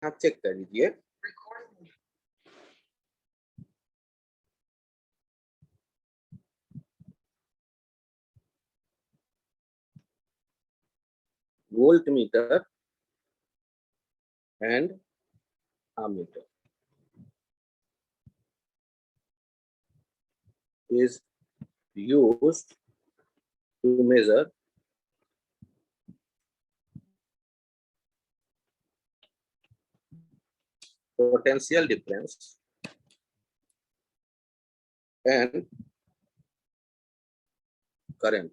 हाँ चेक कर लीजिए। Volt meter and ammeter is used to measure potential difference and current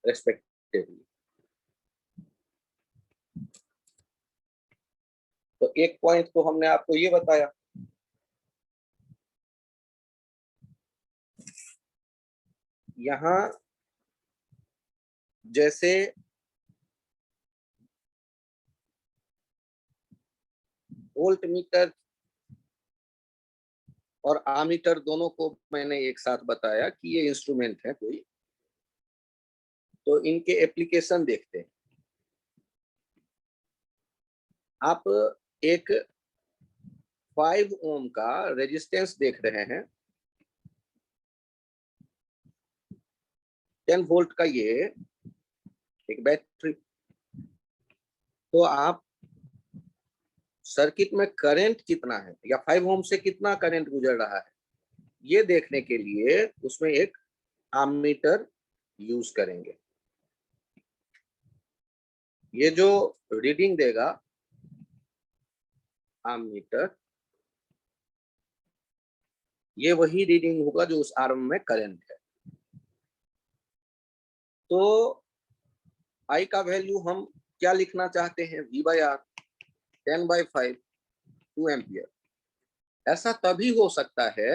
respectively। तो एक पॉइंट तो हमने आपको ये बताया, यहां जैसे वोल्ट मीटर और आमीटर दोनों को मैंने एक साथ बताया कि ये इंस्ट्रूमेंट है कोई, तो इनके एप्लीकेशन देखते हैं। आप एक 5 ओम का रेजिस्टेंस देख रहे हैं, 10 वोल्ट का ये एक बैटरी, तो आप सर्किट में करंट कितना है या 5 ओम से कितना करंट गुजर रहा है ये देखने के लिए उसमें एक एमीटर यूज करेंगे। ये जो रीडिंग देगा एमीटर, ये वही रीडिंग होगा जो उस आर्म में करंट है। तो आई का वैल्यू हम क्या लिखना चाहते हैं, V/R 10/5 2 एम्पियर। ऐसा तभी हो सकता है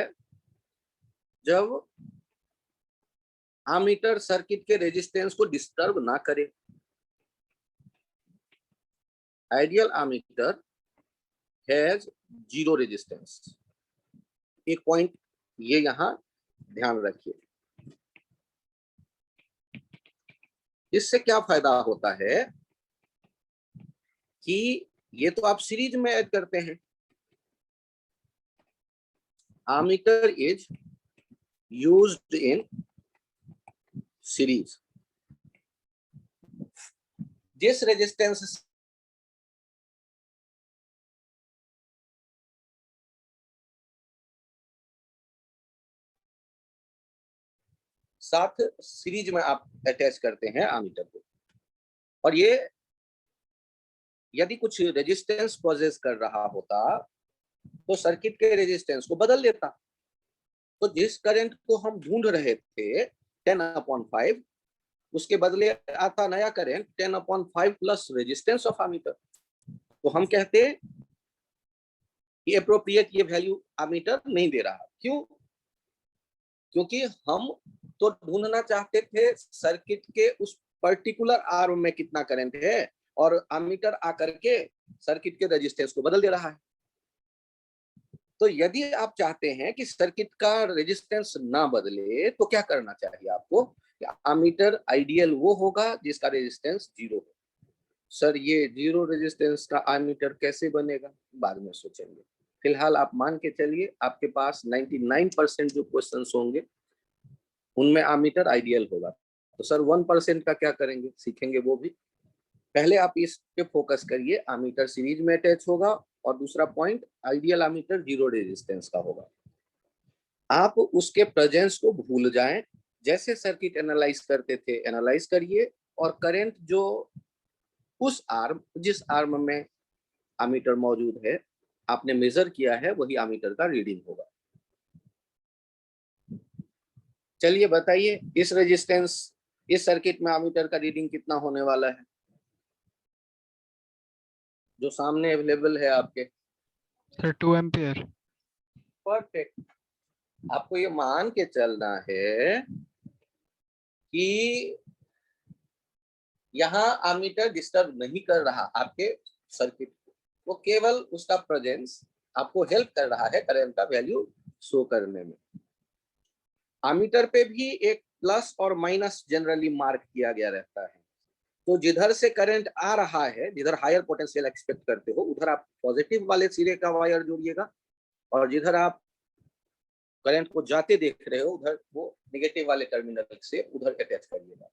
जब एमीटर सर्किट के रेजिस्टेंस को डिस्टर्ब ना करे। Ideal ammeter has 0 resistance. एक पॉइंट ये यहां ध्यान रखिए। इससे क्या फायदा होता है कि ये तो आप सीरीज में ऐड करते हैं, ammeter is used in series. जिस रेजिस्टेंस साथ सीरीज में आप अटैच करते हैं एमीटर को, और ये यदि कुछ रेजिस्टेंस पॉजेस कर रहा होता तो सर्किट के रेजिस्टेंस को बदल देता। तो जिस करंट को हम ढूंढ रहे थे 10/5, उसके बदले आता नया current 10/5 plus resistance of ammeter. तो हम कहते कि एप्रोप्रिएट ये वैल्यू एमीटर नहीं दे रहा। क्यों? क्योंकि हम तो ढूंढना चाहते थे सर्किट के उस पर्टिकुलर आर्म में कितना करंट है, और एमीटर आकर के सर्किट के रेजिस्टेंस को बदल दे रहा है। तो यदि आप चाहते हैं कि सर्किट का रेजिस्टेंस ना बदले तो क्या करना चाहिए आपको, एमीटर आइडियल वो होगा जिसका रेजिस्टेंस 0 हो। सर ये 0 रेजिस्टेंस का एमीटर कैसे बनेगा, बाद में सोचेंगे। फिलहाल आप मान के चलिए आपके पास 99% जो क्वेश्चंस होंगे उनमें एमीटर आइडियल होगा। तो सर 1% का क्या करेंगे, सीखेंगे वो भी। पहले आप इस पे फोकस करिए, एमीटर सीरीज में अटैच होगा, और दूसरा पॉइंट आइडियल एमीटर 0 रेजिस्टेंस का होगा। आप उसके प्रेजेंस को भूल जाएं, जैसे सर्किट एनालाइज करते थे एनालाइज करिए, और करंट जो उस आर्म जिस आर्म में एमीटर मौजूद है आपने मेजर किया है वही एमीटर का रीडिंग होगा। चलिए बताइए इस रेजिस्टेंस इस सर्किट में एमीटर का रीडिंग कितना होने वाला है जो सामने अवेलेबल है आपके। Sir 2 ampere. परफेक्ट। आपको ये मान के चलना है कि यहाँ एमीटर डिस्टर्ब नहीं कर रहा आपके सर्किट को, वो केवल उसका प्रेजेंस आपको हेल्प कर रहा है करंट का वैल्यू शो करने में। एमीटर पे भी एक प्लस और माइनस जनरली मार्क किया गया रहता है। तो जिधर से करंट आ रहा है, जिधर हायर पोटेंशियल एक्सपेक्ट करते हो, उधर आप पॉजिटिव वाले सिरे का वायर जोड़िएगा, और जिधर आप करंट को जाते देख रहे हो उधर वो नेगेटिव वाले टर्मिनल से उधर अटैच करिएगा।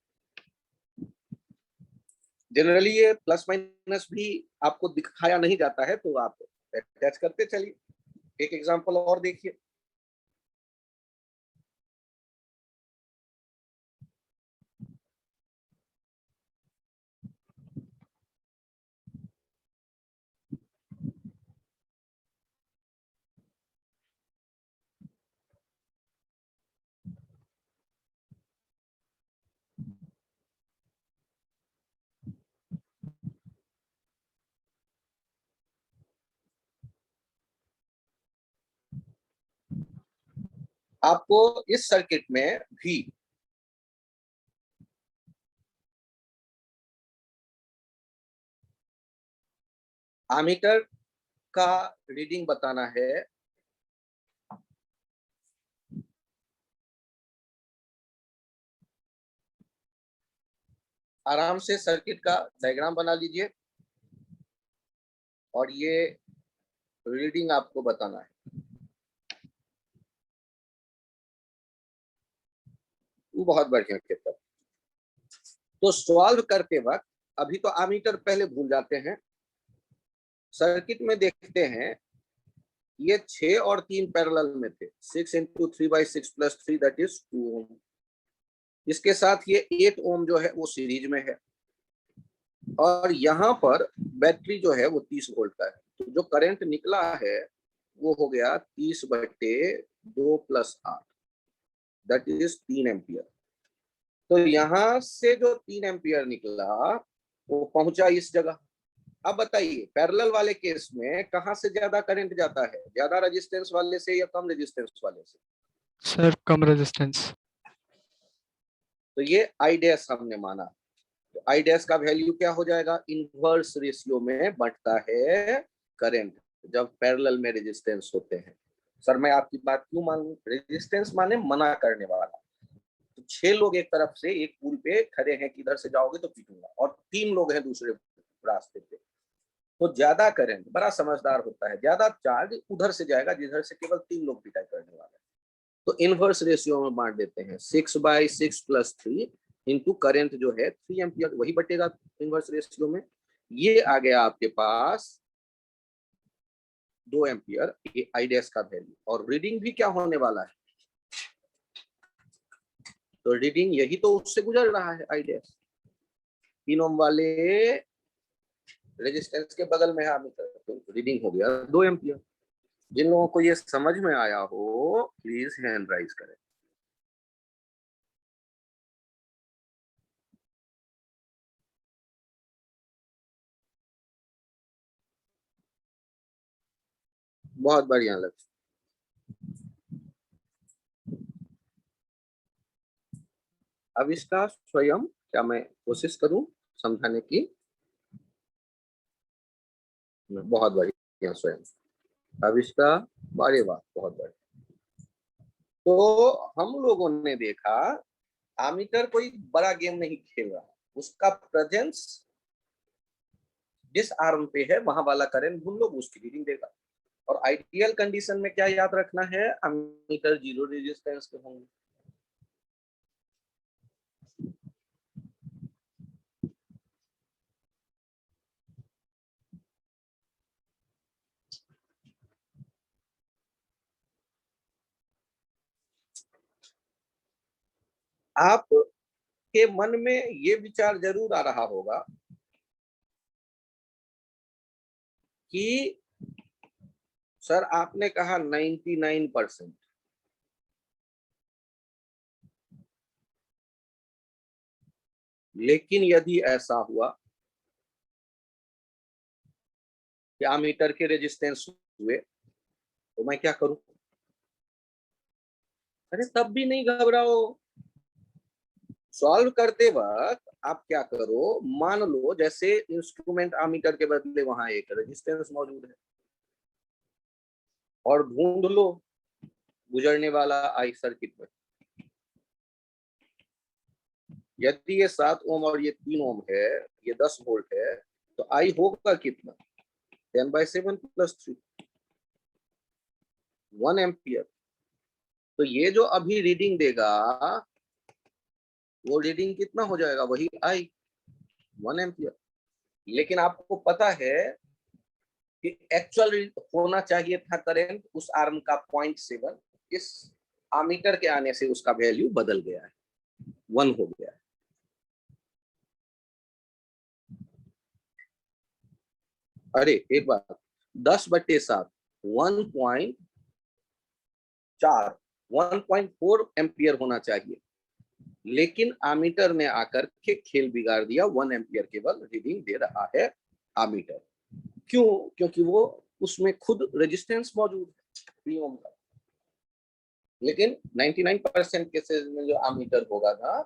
जनरली ये प्लस माइनस भी आपको दिखाया नहीं जाता है, तो आप अटैच करते चलिए। एक एग्जांपल और देखिए। आपको इस सर्किट में भी एमीटर का रीडिंग बताना है। आराम से सर्किट का डायग्राम बना लीजिए और ये रीडिंग आपको बताना है। बहुत बढ़िया केतन। तो सॉल्व करते वक्त अभी तो एमीटर पहले भूल जाते हैं, सर्किट में देखते हैं ये 6 और 3 पैरेलल में थे। 6 इंटू 3/6 प्लस 3 दैट इज 2 ओम। इसके साथ ये 8 ओम जो है वो सीरीज में है, और यहाँ पर बैटरी जो है वो 30 वोल्ट का है। तो जो करंट निकला है वो हो गया 30/2 प्लस 8 दैट इज 3 एम्पियर। तो यहाँ से जो 3 एम्पियर निकला वो पहुंचा इस जगह। अब बताइए पैरेलल वाले केस में कहां से ज्यादा करंट जाता है, ज्यादा रेजिस्टेंस वाले से या कम रेजिस्टेंस वाले से? सर कम रेजिस्टेंस। तो ये आई डैश हमने माना। तो आई डैश का वैल्यू क्या हो जाएगा? इनवर्स रेशियो में बढ़ता है करंट जब पैरेलल में रेजिस्टेंस होते हैं। सर मैं आपकी बात क्यों मानूं? रेजिस्टेंस माने मना करने वाला। तो 6 लोग एक तरफ से एक पुल पे खड़े हैं कि इधर से जाओगे तो पीटूंगा, और 3 लोग हैं दूसरे रास्ते पे। तो ज्यादा करंट, बड़ा समझदार होता है, ज्यादा चार्ज उधर से जाएगा जिधर से केवल 3 लोग पिटाई करने वाले हैं। तो इनवर्स रेशियो में बांट देते हैं। 6/6 प्लस 3 इंटू करेंट जो है 3 एम्पियर, वही बटेगा इनवर्स रेशियो में। ये आ गया आपके पास 2 एम्पियर, ये आई डैश का वैल्यू। और रीडिंग भी क्या होने वाला है? तो रीडिंग यही तो उससे गुजर रहा है, आई डैश 3 ओम वाले रेजिस्टेंस के बगल में है एमीटर, तो रीडिंग हो गया 2 एम्पियर। जिन लोगों को ये समझ में आया हो प्लीज हैंड राइज करें। बहुत बढ़िया लक्ष्य। अब इसका स्वयं क्या मैं कोशिश करूं समझाने की? बहुत बढ़िया स्वयं। अब इसका बारे बात बहुत बढ़िया। तो हम लोगों ने देखा एमीटर कोई बड़ा गेम नहीं खेल रहा, उसका प्रेजेंस जिस आर्म पे है वहां वाला करंट ढूंढ लो, उसकी रीडिंग देगा। और आइडियल कंडीशन में क्या याद रखना है? एमीटर जीरो रेजिस्टेंस के होंगे। आप के मन में ये विचार जरूर आ रहा होगा कि सर आपने कहा 99%, लेकिन यदि ऐसा हुआ कि एमीटर के रेजिस्टेंस हुए तो मैं क्या करूं? अरे तब भी नहीं घबराओ। सॉल्व करते वक्त आप क्या करो, मान लो जैसे इंस्ट्रूमेंट एमीटर के बदले वहां एक रेजिस्टेंस मौजूद है, और ढूंढ लो गुजरने वाला आई सर्किट में। यदि ये 7 ओम और ये 3 ओम है, ये 10 वोल्ट है, तो आई होगा कितना? 10/7 + 3, 1 एम्पियर। तो ये जो अभी रीडिंग देगा, वो रीडिंग कितना हो जाएगा? वही आई, 1 एम्पियर। लेकिन आपको पता है कि एक्चुअल होना चाहिए था करंट उस आर्म का 0.7, इस आमीटर के आने से उसका वैल्यू बदल गया है, 1 हो गया है। अरे एक बात, 10/7 1.4 1.4 एम्पियर होना चाहिए, लेकिन आमीटर ने आकर के खेल बिगाड़ दिया, 1 एम्पियर केवल रीडिंग दे रहा है आमीटर। क्यों? क्योंकि वो उसमें खुद रेजिस्टेंस मौजूद है 3 ओम का। लेकिन 99% केसेस में जो आमीटर होगा ना,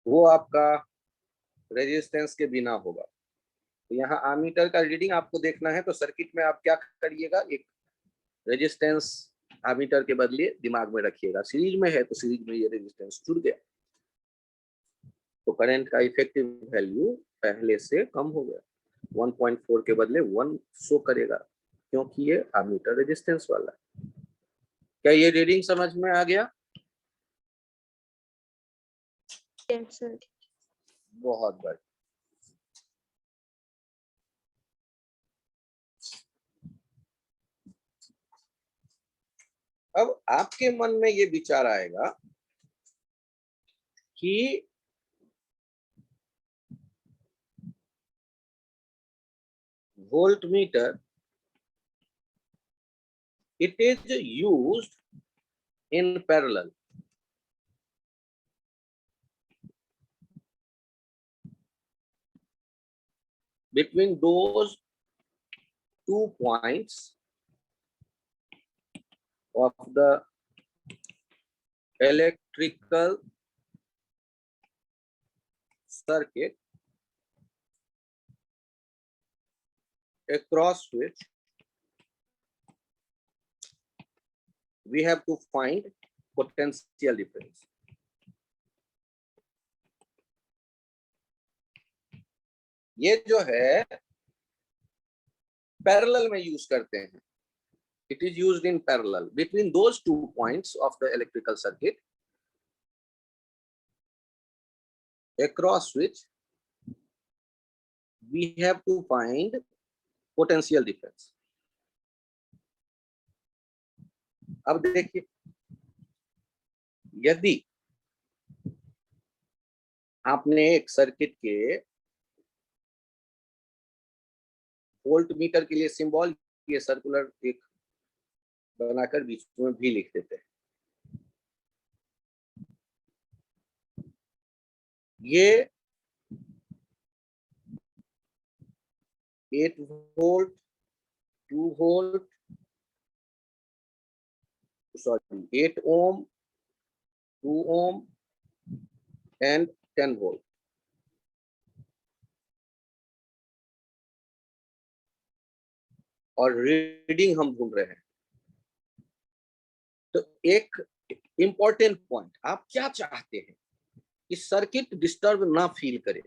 वो आपका रेजिस्टेंस के बिना होगा। तो यहाँ आमीटर का रीडिंग आपको देखना है, तो सर्किट में आप क्या करिएगा, एक रेजिस्टेंस आमीटर के बदले दिमाग में रखिएगा। सीरीज में है तो सीरीज में ये रेजिस्टेंस जुड़ गया, तो करंट का इफेक्टिव वैल्यू पहले से कम हो गया, 1.4 के बदले 1 शो करेगा, क्योंकि ये आमीटर रेजिस्टेंस वाला है। क्या ये रीडिंग समझ में आ गया? Yes, sir. बहुत बढ़िया। अब आपके मन में ये विचार आएगा कि voltmeter, it is used in parallel. Between those 2 points of the electrical circuit, across which we have to find potential difference. ये जो है पैरेलल में यूज करते हैं, it is used in parallel between those 2 points of the electrical circuit, across which we have to find potential difference. अब देखिए, यदि आपने एक सर्किट के वोल्ट मीटर के लिए सिंबल ये सर्कुलर एक बनाकर बीच में भी लिख देते हैं, ये 8 volt, 2 volt, sorry 8 ohm, 2 ohm and 10 volt. और रीडिंग हम ढूंढ रहे हैं। तो एक इंपॉर्टेंट पॉइंट, आप क्या चाहते हैं कि सर्किट डिस्टर्ब ना फील करे,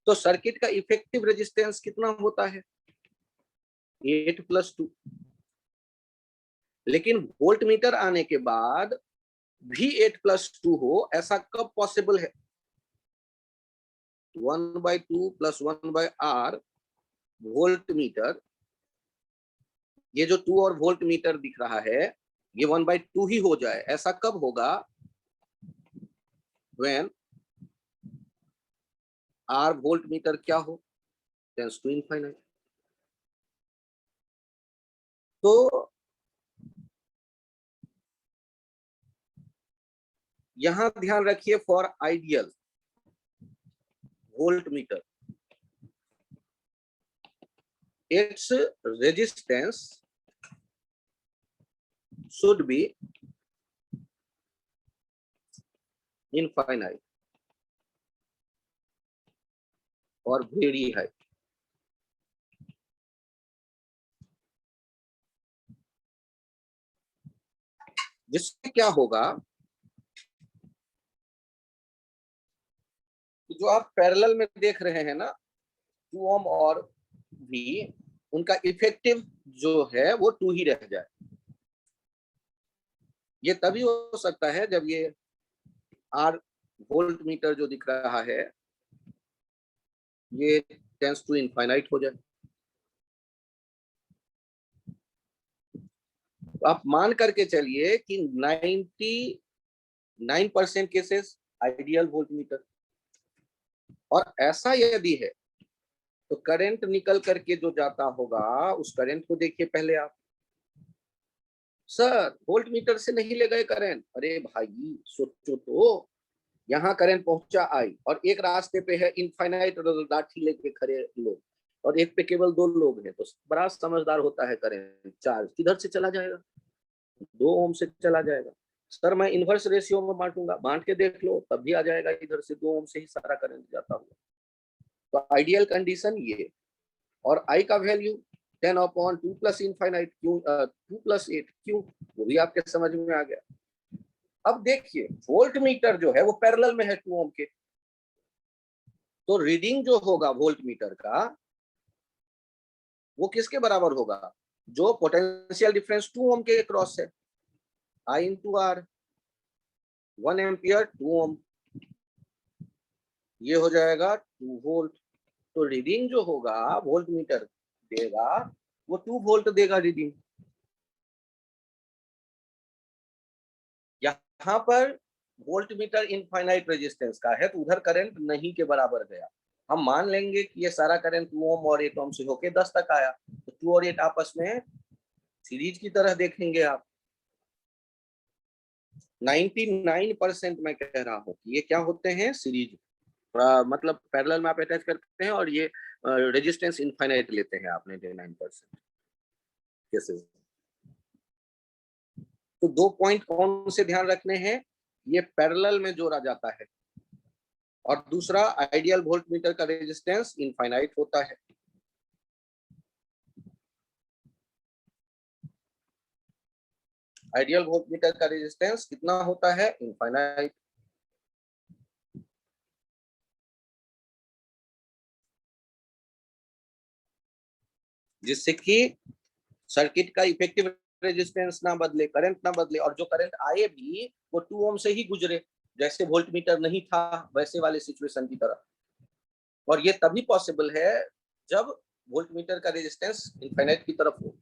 तो सर्किट का इफेक्टिव रेजिस्टेंस कितना होता है? 8 + 2। लेकिन वोल्ट मीटर आने के बाद भी 8 + 2 हो, ऐसा कब पॉसिबल है? 1/2 + 1/r वोल्ट मीटर, ये जो 2 और वोल्ट मीटर दिख रहा है, ये 1/2 ही हो जाए। ऐसा कब होगा? when r वोल्ट मीटर क्या हो? Tends to infinite. तो यहां ध्यान रखिए, for ideal voltmeter, its resistance should be infinite or very high. जिससे क्या होगा, जो आप पैरेलल में देख रहे हैं ना 2 ओम और भी, उनका इफेक्टिव जो है वो 2 ही रह जाए। ये तभी हो सकता है जब ये आर वोल्ट मीटर जो दिख रहा है ये टेंस टू इनफाइनाइट हो जाए। तो आप मान करके चलिए कि 99% केसेस आइडियल वोल्ट मीटर, और ऐसा यदि है तो करंट निकल करके जो जाता होगा उस करंट को देखिए पहले आप। सर वोल्ट मीटर से नहीं ले गए करंट, अरे भाई सोचो तो, यहाँ करंट पहुंचा आई और एक रास्ते पे है इनफाइनाइट लाठी लेके खड़े लोग, और एक पे केवल 2 लोग हैं, तो बड़ा समझदार होता है करंट चार्ज किधर से चला जाएगा, 2 ओम से चला जाएगा। सर मैं इनवर्स रेशियो में बांटूंगा, बांट के देख लो तब भी आ जाएगा, इधर से 2 ओम से ही सारा करंट जाता हुआ। तो आइडियल कंडीशन ये, और आई का वैल्यू 10/2 प्लस इनफाइनाइट, क्यों 2 + 8 क्यों, वो भी आपके समझ में आ गया। अब देखिए वोल्ट मीटर जो है वो पैरेलल में है 2 ओम के, तो रीडिंग जो होगा वोल्ट मीटर का वो किसके बराबर होगा, जो पोटेंशियल डिफरेंस 2 ओम के क्रॉस है, आई इंटू आर, 1 एम्पियर 2 ओम, ये हो जाएगा 2 वोल्ट। तो रीडिंग जो होगा वोल्ट मीटर देगा वो 2 वोल्ट देगा रीडिंग। यहाँ पर वोल्ट मीटर इनफाइनाइट रेजिस्टेंस का है तो उधर करंट नहीं के बराबर गया। हम मान लेंगे कि ये सारा करंट 2 ओम और 8 ओम से होके 10 तक आया, तो 2 और 8 आपस में सीरीज की तरह देखेंगे आप। 99% मैं कह रहा हूँ कि ये क्या होते हैं, सीरीज, मतलब पैरेलल में आप अटैच करते हैं और ये रेजिस्टेंस इनफाइनाइट लेते हैं आप 99% केसेस। तो 2 पॉइंट कौन से ध्यान रखने हैं, ये पैरेलल में जोड़ा जाता है, और दूसरा आइडियल वोल्ट मीटर का रेजिस्टेंस इनफाइनाइट होता है। आइडियल वोल्ट मीटर का रेजिस्टेंस कितना होता है, इनफाइनाइट। जिससे कि सर्किट का इफेक्टिव रेजिस्टेंस ना बदले, करंट ना बदले, और जो करंट आए भी वो 2 ओम से ही गुजरे, जैसे वोल्ट मीटर नहीं था वैसे वाले सिचुएशन की तरह। और ये तभी पॉसिबल है जब वोल्ट मीटर का रेजिस्टेंस इनफाइनाइट की तरफ हो।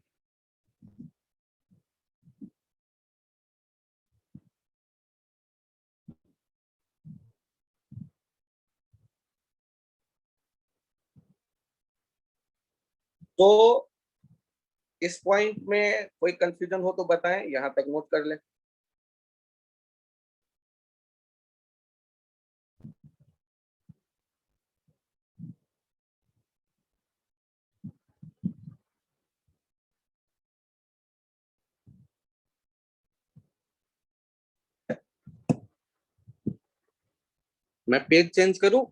तो इस पॉइंट में कोई कंफ्यूजन हो तो बताएं, यहां तक नोट कर लें। मैं पेज चेंज करूं?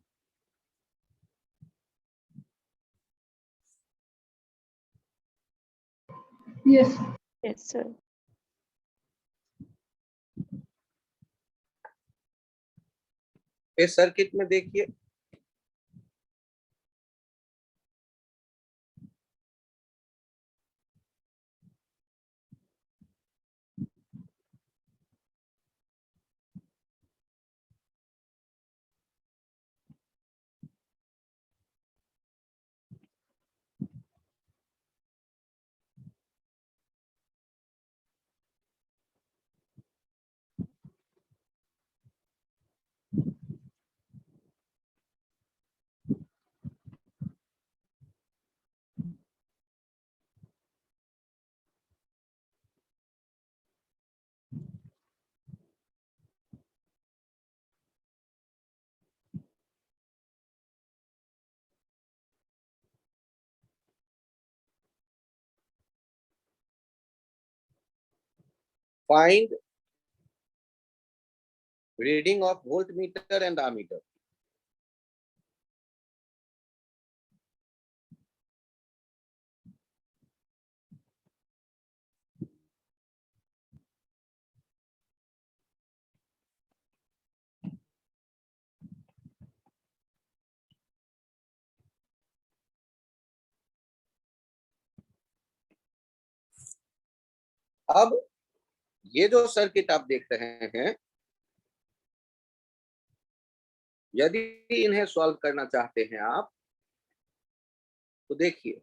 Yes. Yes, sir. इस सर्किट में देखिए, find reading of volt meter and ammeter। अब ये जो सर्किट आप देख रहे हैं, यदि इन्हें सॉल्व करना चाहते हैं आप, तो देखिए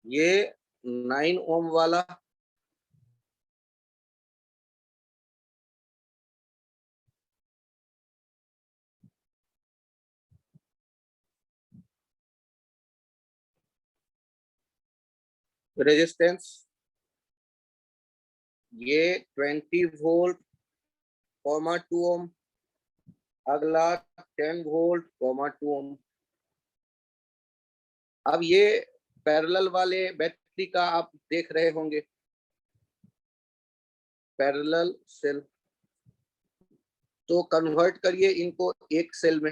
ये 9 ओम वाला, रेजिस्टेंस, ये 20 वोल्ट, 2 ओम, अगला 10 वोल्ट, 2 ओम। अब ये पैरेलल वाले बैटरी का आप देख रहे होंगे, पैरेलल सेल, तो कन्वर्ट करिए इनको एक सेल में।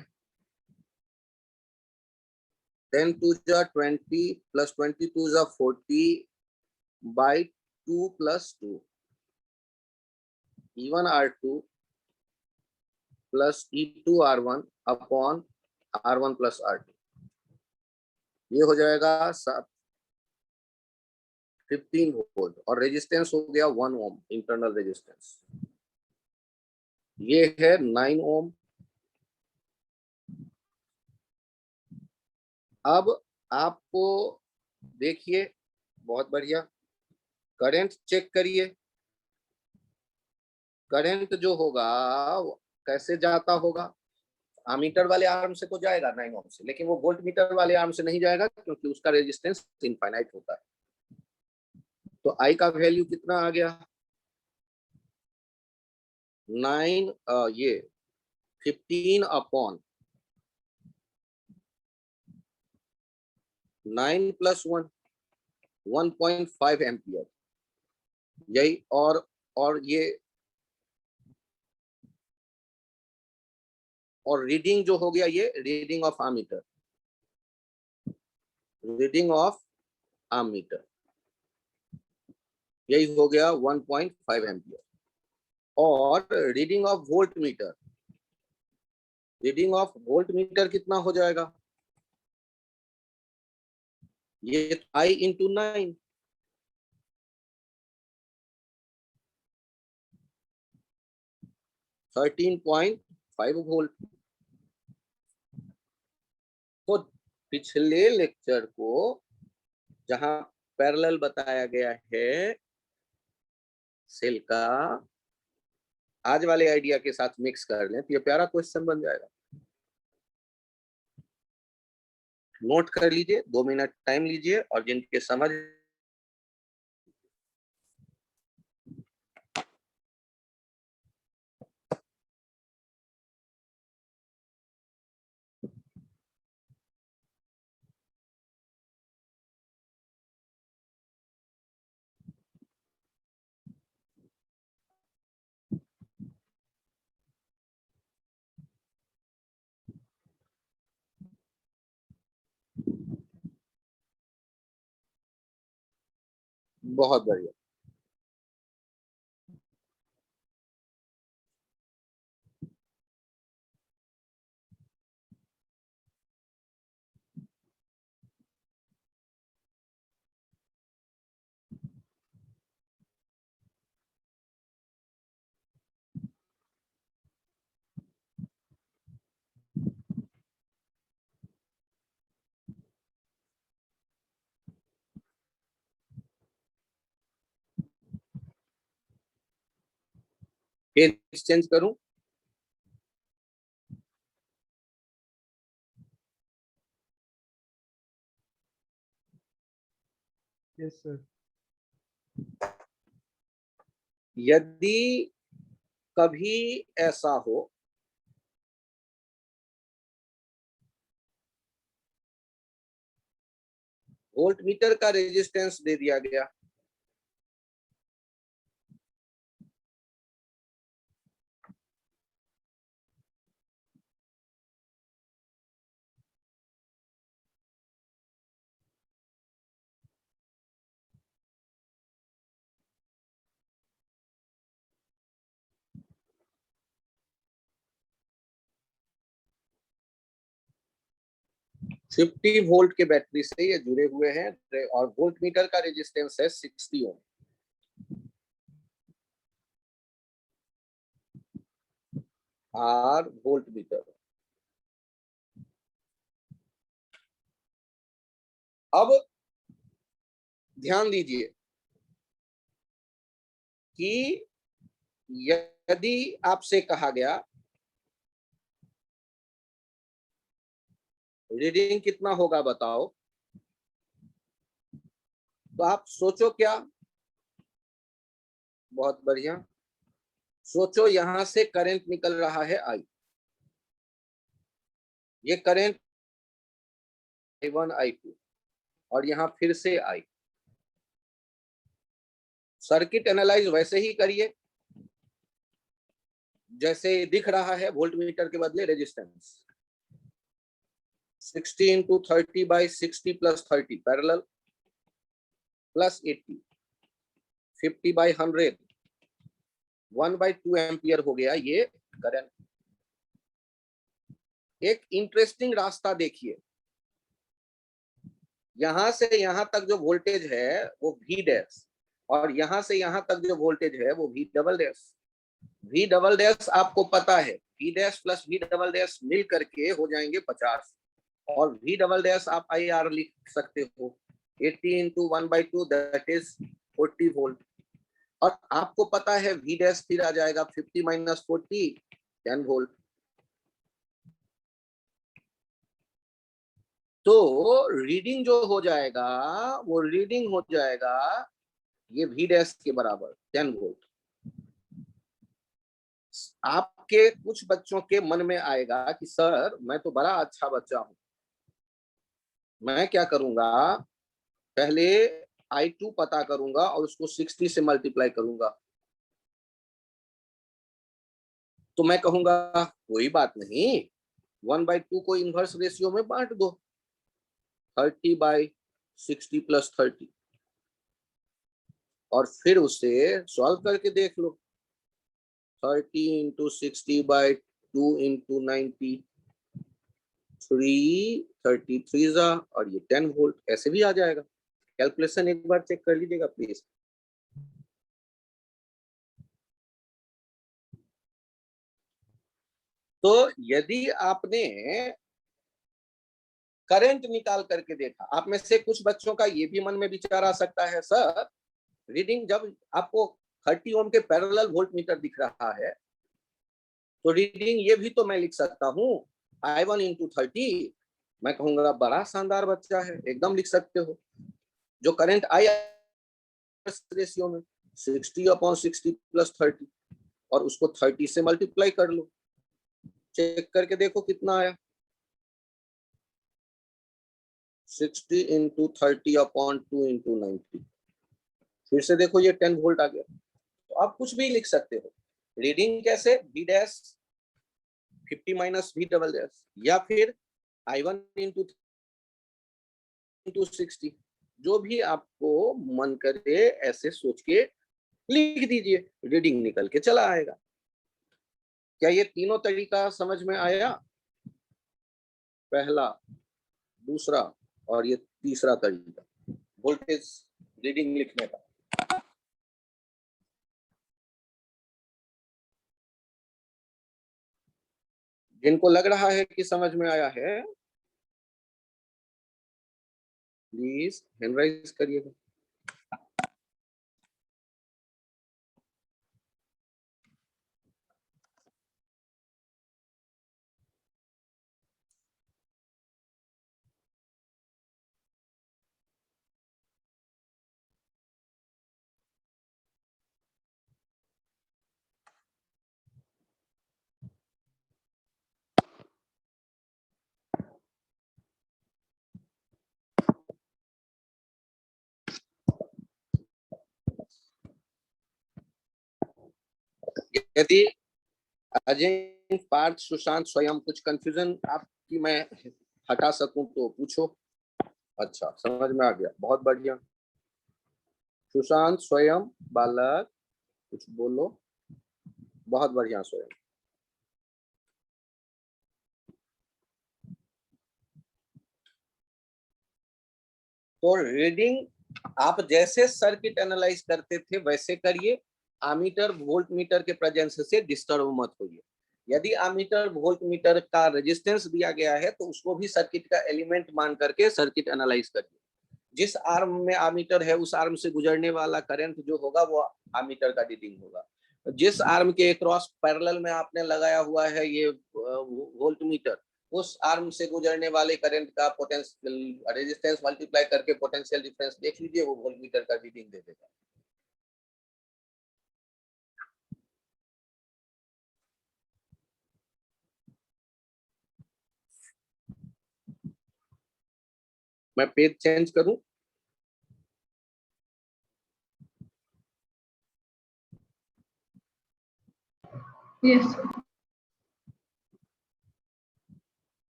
10 2 जा 20 प्लस 22 जा 40 by 2 plus 2, E1 R2 plus E2 R1 upon R1 plus R2, ये हो जाएगा 15 वोल्ट, और रेजिस्टेंस हो गया 1 ओम इंटरनल रेजिस्टेंस। ये है 9 ओम। अब आपको देखिए, बहुत बढ़िया, करंट चेक करिए। करंट जो होगा कैसे जाता होगा, अमीटर वाले आर्म से तो जाएगा 9 ओम से, लेकिन वो वोल्ट मीटर वाले आर्म से नहीं जाएगा, क्योंकि उसका रेजिस्टेंस इनफाइनाइट होता है। तो आई का वैल्यू कितना आ गया, 9 ये 15 अपॉन 9 प्लस 1, 1.5 एम्पियर, यही। और ये और रीडिंग जो हो गया, ये reading of ammeter, reading of ammeter, यही हो गया 1.5 एम्पियर। और reading of volt meter, reading of volt meter कितना हो जाएगा, ये I इंटू 9, 13.5 वोल्ट। तो पिछले लेक्चर को जहां पैरेलल बताया गया है सेल का, आज वाले आइडिया के साथ मिक्स कर लें तो ये प्यारा क्वेश्चन बन जाएगा। नोट कर लीजिए, 2 मिनट टाइम लीजिए, और जिनके समझ बहुत बढ़िया। पेज चेंज करूं, Yes, sir. यदि कभी ऐसा हो वोल्ट मीटर का रेजिस्टेंस दे दिया गया, 50 वोल्ट के बैटरी से ये जुड़े हुए हैं और वोल्ट मीटर का रेजिस्टेंस है 60 ओम। Are volt meter. अब ध्यान दीजिए कि यदि आपसे कहा गया रीडिंग कितना होगा बताओ, तो आप सोचो क्या? बहुत बढ़िया। सोचो यहां से करंट निकल रहा है आई, ये करंट I1 I2 और यहां फिर से आई। सर्किट एनालाइज वैसे ही करिए जैसे दिख रहा है, वोल्ट मीटर के बदले resistance. 60 into 30 by 60 plus 30 parallel plus 80, 50 by 100, 1/2 ampere हो गया ये करंट। एक इंटरेस्टिंग रास्ता देखिए, यहां से यहां तक जो वोल्टेज है वो V डैश, और यहां से यहां तक जो वोल्टेज है वो V double dash. V double dash आपको पता है, V dash plus V double dash मिल करके हो जाएंगे 50, और V डबल डैश आप IR लिख सकते हो 80 into 1/2 दैट इज 40 वोल्ट। और आपको पता है V डैश फिर आ जाएगा 50 minus 40 10 वोल्ट। तो रीडिंग जो हो जाएगा वो रीडिंग हो जाएगा ये V डैश के बराबर 10 वोल्ट। आपके कुछ बच्चों के मन में आएगा कि सर मैं तो बड़ा अच्छा बच्चा हूं, मैं क्या करूंगा, पहले I2 पता करूंगा और उसको 60 से मल्टीप्लाई करूंगा। तो मैं कहूंगा कोई बात नहीं, 1/2 को इनवर्स रेशियो में बांट दो, 30/60 + 30, और फिर उसे सॉल्व करके देख लो। 30 into 60/2 into 90, 333 और ये 10 वोल्ट ऐसे भी आ जाएगा। कैलकुलेशन एक बार चेक कर लीजिएगा प्लीज। तो यदि आपने करंट निकाल करके देखा, आप में से कुछ बच्चों का ये भी मन में विचार आ सकता है सर रीडिंग जब आपको 30 ओम के पैरेलल वोल्ट मीटर दिख रहा है तो रीडिंग ये भी तो मैं लिख सकता हूँ I1 into 30। मैं कहूंगा बड़ा शानदार बच्चा है, एकदम लिख सकते हो। जो करंट आई रेशियो में 60/60 + 30, और उसको 30 से मल्टीप्लाई कर लो, चेक करके देखो कितना आया। 60 into 30/2 into 90, फिर से देखो ये 10 वोल्ट आ गया। तो आप कुछ भी लिख सकते हो। रीडिंग कैसे, V dash 50 minus V double dash, या फिर I1 into 60, जो भी आपको मन करे ऐसे सोच के लिख दीजिए, रीडिंग निकल के चला आएगा। क्या ये तीनों तरीका समझ में आया? पहला, दूसरा और ये तीसरा तरीका वोल्टेज रीडिंग लिखने का। जिनको लग रहा है कि समझ में आया है प्लीज हैंड राइज करिएगा। यदि अजय, पार्थ, सुशांत, स्वयं कुछ कंफ्यूजन आपकी मैं हटा सकूं तो पूछो। अच्छा समझ में आ गया, बहुत बढ़िया। सुशांत, स्वयं, बालक कुछ बोलो। बहुत बढ़िया स्वयं। तो रीडिंग आप जैसे सर्किट एनालाइज करते थे वैसे करिए, आमीटर वोल्ट मीटर के प्रेजेंस से डिस्टर्ब मत होइए। यदि आमीटर वोल्ट मीटर का रेजिस्टेंस दिया गया है तो उसको भी सर्किट का एलिमेंट मान करके सर्किट एनालाइज करिए। जिस आर्म में आमीटर है उस आर्म से गुजरने वाला करंट जो होगा वो आमीटर का रीडिंग होगा। जिस आर्म के क्रॉस पैरेलल में आपने लगाया हुआ है ये वोल्ट मीटर, उस आर्म से गुजरने वाले करंट का पोटेंशियल रेजिस्टेंस मल्टीप्लाई करके पोटेंशियल डिफरेंस देख लीजिए, वो वोल्ट मीटर का रीडिंग दे देगा। मैं पेज चेंज करूं? Yes.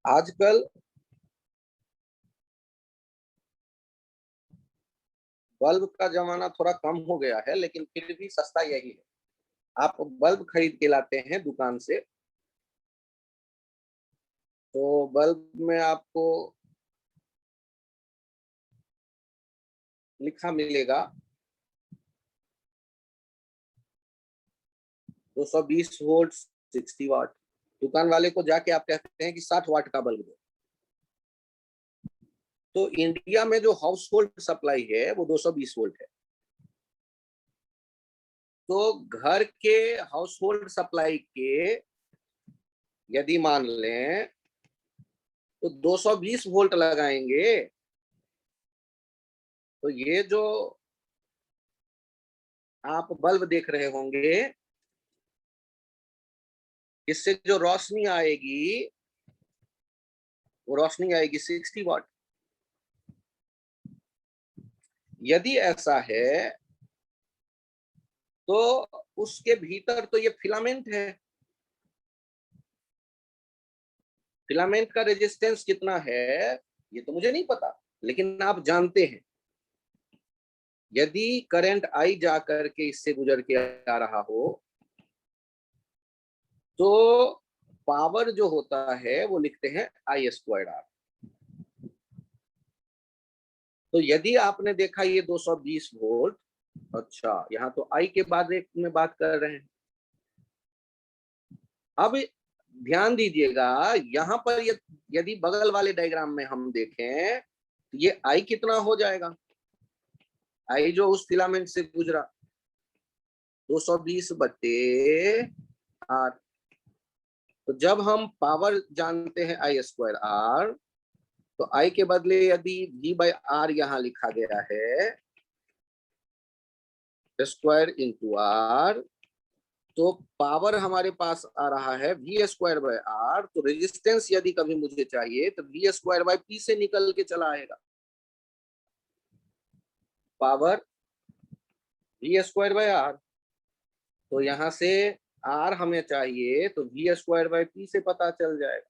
आजकल बल्ब का जमाना थोड़ा कम हो गया है, लेकिन फिर भी सस्ता यही है। आप बल्ब खरीद के लाते हैं दुकान से, तो बल्ब में आपको लिखा मिलेगा 220 वोल्ट 60 वाट। दुकान वाले को जाके आप कहते हैं कि 60 वाट का बल्ब दो। तो इंडिया में जो हाउस होल्ड सप्लाई है वो 220 वोल्ट है। तो घर के हाउस होल्ड सप्लाई के यदि मान लें तो 220 वोल्ट लगाएंगे, तो ये जो आप बल्ब देख रहे होंगे इससे जो रोशनी आएगी वो रोशनी आएगी 60 वाट। यदि ऐसा है तो उसके भीतर तो ये फिलामेंट है। फिलामेंट का रेजिस्टेंस कितना है ये तो मुझे नहीं पता, लेकिन आप जानते हैं यदि करंट आई जा करके इससे गुजर के आ रहा हो तो पावर जो होता है वो लिखते हैं I²R। तो यदि आपने देखा ये 220 वोल्ट, अच्छा यहाँ तो I के बाद एक में बात कर रहे हैं। अब ध्यान दीजिएगा यहाँ पर यदि बगल वाले डायग्राम में हम देखें तो ये I कितना हो जाएगा, I जो उस फिलामेंट से गुजरा 220/R। तो जब हम पावर जानते हैं I²R, तो I के बदले यदि V/R यहाँ लिखा गया है स्क्वायर इंटू R, तो पावर हमारे पास आ रहा है V²/R। तो रेजिस्टेंस यदि कभी मुझे चाहिए तो V²/P से निकल के चला आएगा। पावर V²/R, तो यहाँ से R हमें चाहिए तो V²/P से पता चल जाएगा।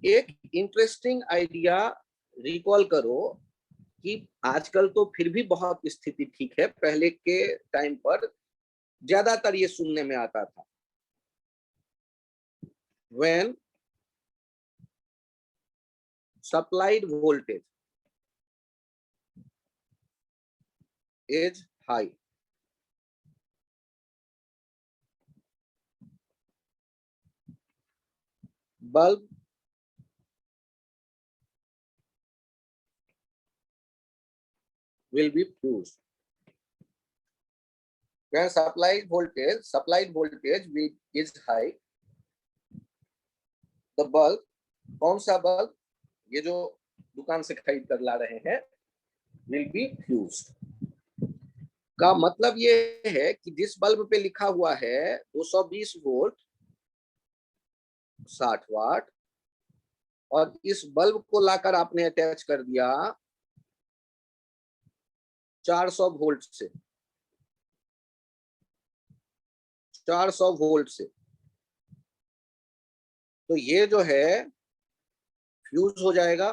एक इंटरेस्टिंग आइडिया रिकॉल करो कि आजकल तो फिर भी बहुत स्थिति ठीक है, पहले के टाइम पर ज्यादातर ये सुनने में आता था, when supplied voltage is high, bulb will be fused. When supplied voltage is high, the bulb, कौन सा बल्ब, ये जो दुकान से खरीद कर ला रहे हैं, will be fused। का मतलब ये है कि जिस बल्ब पे लिखा हुआ है 220 वोल्ट 60 वाट, और इस बल्ब को लाकर आपने अटैच कर दिया 400 वोल्ट से, 400 वोल्ट से, तो ये जो है फ्यूज हो जाएगा,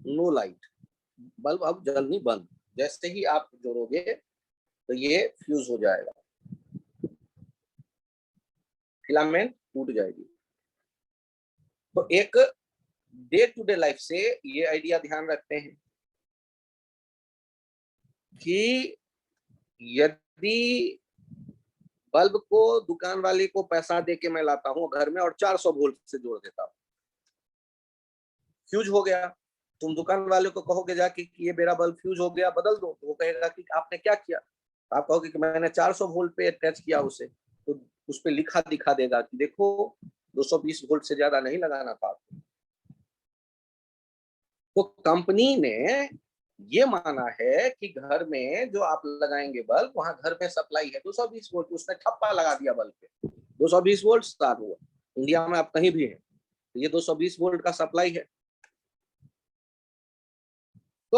नो लाइट, बल्ब अब जलनी बंद। जैसे ही आप जोड़ोगे तो ये फ्यूज हो जाएगा, फिलामेंट टूट जाएगी। तो एक डे टू डे लाइफ से ये आइडिया ध्यान रखते हैं कि यदि बल्ब को दुकान वाले को पैसा दे के मैं लाता हूं घर में और 400 वोल्ट से जोड़ देता हूं, फ्यूज हो गया, तुम दुकान वाले को कहोगे जाके कि ये मेरा बल्ब फ्यूज हो गया, बदल दो, तो वो कहेगा कि आपने क्या किया? आप कहोगे कि मैंने 400 वोल्ट पे अटैच किया उसे, तो उस पे लिखा दिखा देगा कि देखो 220 वोल्ट से ज्यादा नहीं लगाना था। तो कंपनी ने ये माना है कि घर में जो आप लगाएंगे बल्ब, वहां घर में सप्लाई है 220 वोल्ट, उसने ठप्पा लगा दिया बल्ब पे, 220 वोल्ट स्टार्ट हुआ। इंडिया में आप कहीं भी है तो ये 220 वोल्ट का सप्लाई है। तो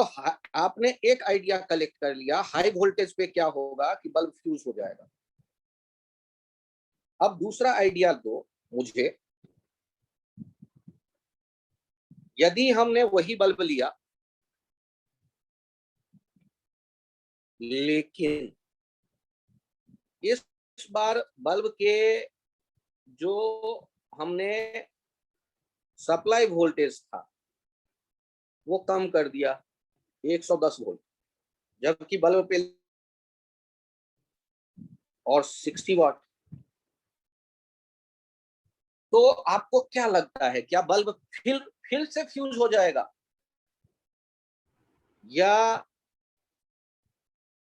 आपने एक आइडिया कलेक्ट कर लिया, हाई वोल्टेज पे क्या होगा कि बल्ब फ्यूज हो जाएगा। अब दूसरा आइडिया दो मुझे, यदि हमने वही बल्ब लिया लेकिन इस बार बल्ब के जो हमने सप्लाई वोल्टेज था वो कम कर दिया 110 वोल्ट, जबकि बल्ब पे और 60 वाट। तो आपको क्या लगता है, क्या बल्ब फिर से फ्यूज हो जाएगा? या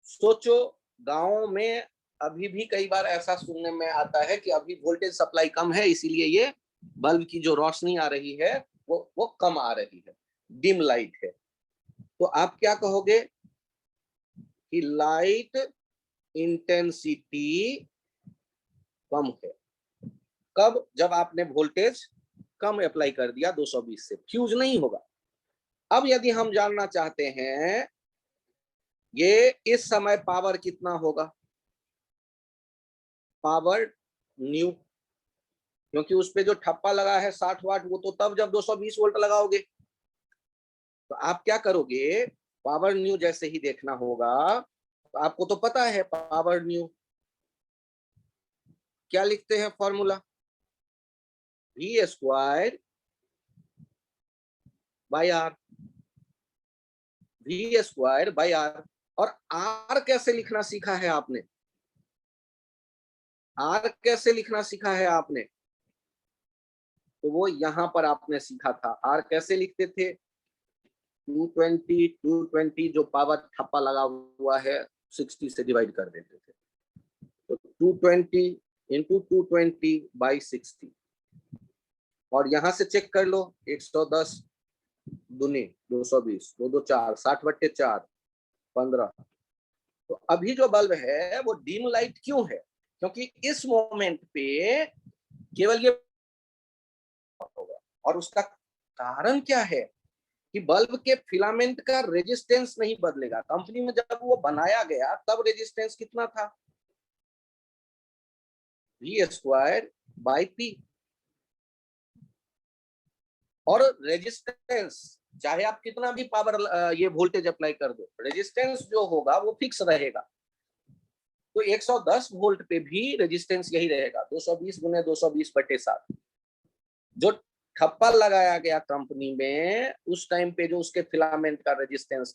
सोचो, गांव में अभी भी कई बार ऐसा सुनने में आता है कि अभी वोल्टेज सप्लाई कम है, इसीलिए ये बल्ब की जो रोशनी आ रही है वो कम आ रही है, डिम लाइट है। तो आप क्या कहोगे कि लाइट इंटेंसिटी कम है। कब? जब आपने वोल्टेज कम अप्लाई कर दिया 220 से, फ्यूज नहीं होगा। अब यदि हम जानना चाहते हैं ये इस समय पावर कितना होगा, पावर न्यू, क्योंकि उस पे जो ठप्पा लगा है 60 वाट, वो तो तब जब 220 वोल्ट लगाओगे। तो आप क्या करोगे, पावर न्यू जैसे ही देखना होगा, तो आपको तो पता है पावर न्यू क्या लिखते हैं formula, V square by R, V square by R. और R कैसे लिखना सीखा है आपने, R कैसे लिखना सीखा है आपने? तो वो यहां पर आपने सीखा था। R कैसे लिखते थे, 220 जो पावर ठप्पा लगा हुआ है 60 से डिवाइड कर देते थे, तो 220 इंटू 220 बाई 60। और यहां से चेक कर लो, 110 दूनी 220, 2 2 4, 60/4 15। तो अभी जो बल्ब है वो डिम लाइट क्यों है? क्योंकि इस मोमेंट पे केवल ये होगा। और उसका कारण क्या है कि बल्ब के फिलामेंट का रेजिस्टेंस नहीं बदलेगा। कंपनी में जब वो बनाया गया तब रेजिस्टेंस कितना था, V स्क्वायर बाई P। और रेजिस्टेंस चाहे आप कितना भी पावर ये वोल्टेज अप्लाई कर दो, रेजिस्टेंस जो होगा वो फिक्स रहेगा। तो 110 वोल्ट पे भी रेजिस्टेंस यही रहेगा, 220 गुने 220/7। जो ठप्पा लगाया गया कंपनी में उस टाइम पे जो उसके फिलामेंट का रेजिस्टेंस